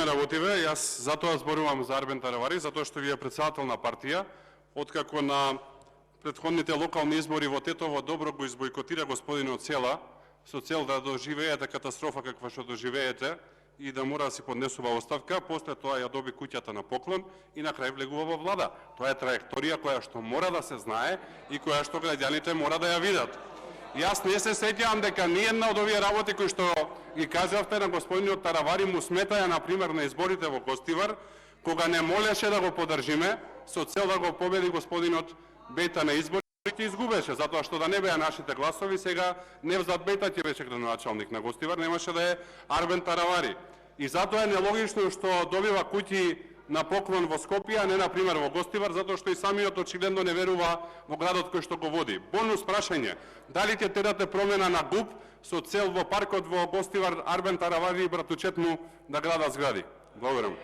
работиве, јас затоа зборувам за Арбен Таравари, затоа што ви е председател на партија, откако на претходните локални избори во Тетово добро го избојкотира господинот Села, со цел да доживеете катастрофа каква што доживеете и да мора да си поднесува оставка, после тоа ја доби куќата на поклон и на крај влегува во влада. Тоа е траекторија која што мора да се знае и која што граѓаните мора да ја видат. Јас не се сеќавам дека ниедна од овие работи кои што ги кажавте на господинот Таравари му сметаја, например, на изборите во Гостивар, кога не молеше да го поддржиме, со цел да го победи господинот Бејта на изборите, изгубеше, затоа што да не беа нашите гласови, сега Невзат Бејта ќе беше градоначалник на Гостивар, немаше да е Арбен Таравари. И затоа е нелогично што добива куќи на поклон во Скопје, а не, например, во Гостивар, затоа што и самиот очигледно не верува во градот кој што го води. Бонус прашање, дали ќе терате промена на ГУП со цел во паркот во Гостивар Арбен Таравари и братучет му да градат згради? Благодарам.